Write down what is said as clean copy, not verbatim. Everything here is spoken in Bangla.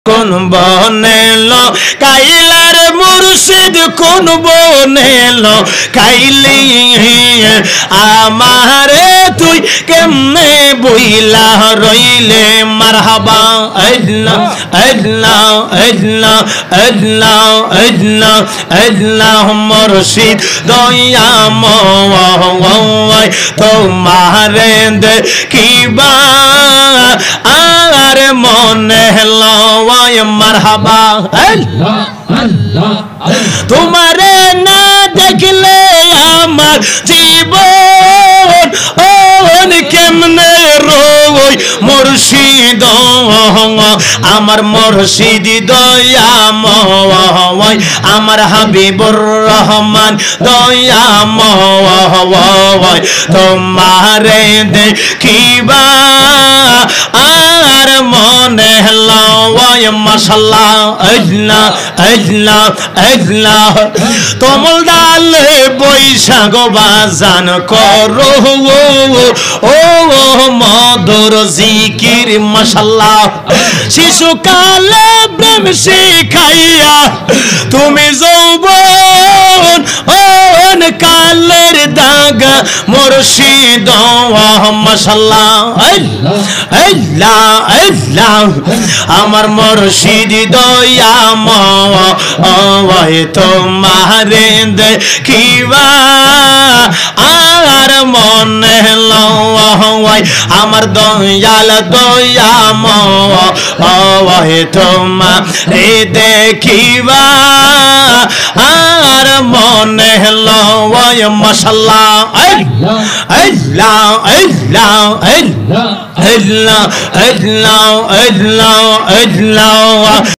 কোন বনেলো কাইলার মুর্শিদ কোন বনেলো কাইলি আমারে তুই কেমনে বইলা রইলে মারহাবা আল্লাহ আল্লাহ আল্লাহ আল্লাহ আল্লাহ আল্লাহ মুর্শিদ দয়াময় তোমারে দেখিবা আর মনে লওয়ায় মারহাবা আল্লাহ আল্লাহ তোমারে না দেখলে আমার জীবন কেমনে রই মুর্শিদ আমার মুর্শিদ দয়াময় আমার হাবিবুর রহমান দয়াময় তোমারে দেখিবা আর মনে লওয়ায় মাশাআল্লাহ আল্লাহ আল্লাহ আল্লাহ তোমল ডালে বৈশাখ বাজান করো ও মধুর জিকির মাশাআল্লাহ শিশুকালে প্রেম শিখাইয়া তুমি যৌবন কালের দাগা মুর্শিদ মাশাআল্লাহ আল্লাহ আল্লাহ আমার মুর্শিদ দয়াময় তোমারে দেখিবা আর মনে লওয়ায় আমার দয়াল দয়াময় তোমারে দেখিবা আর মনে লওয়ায় মাশাআল্লাহ আল্লাহ আল্লাহ আল্লাহ আল্লাহ আল্লাহ আল্লাহ আল্লাহ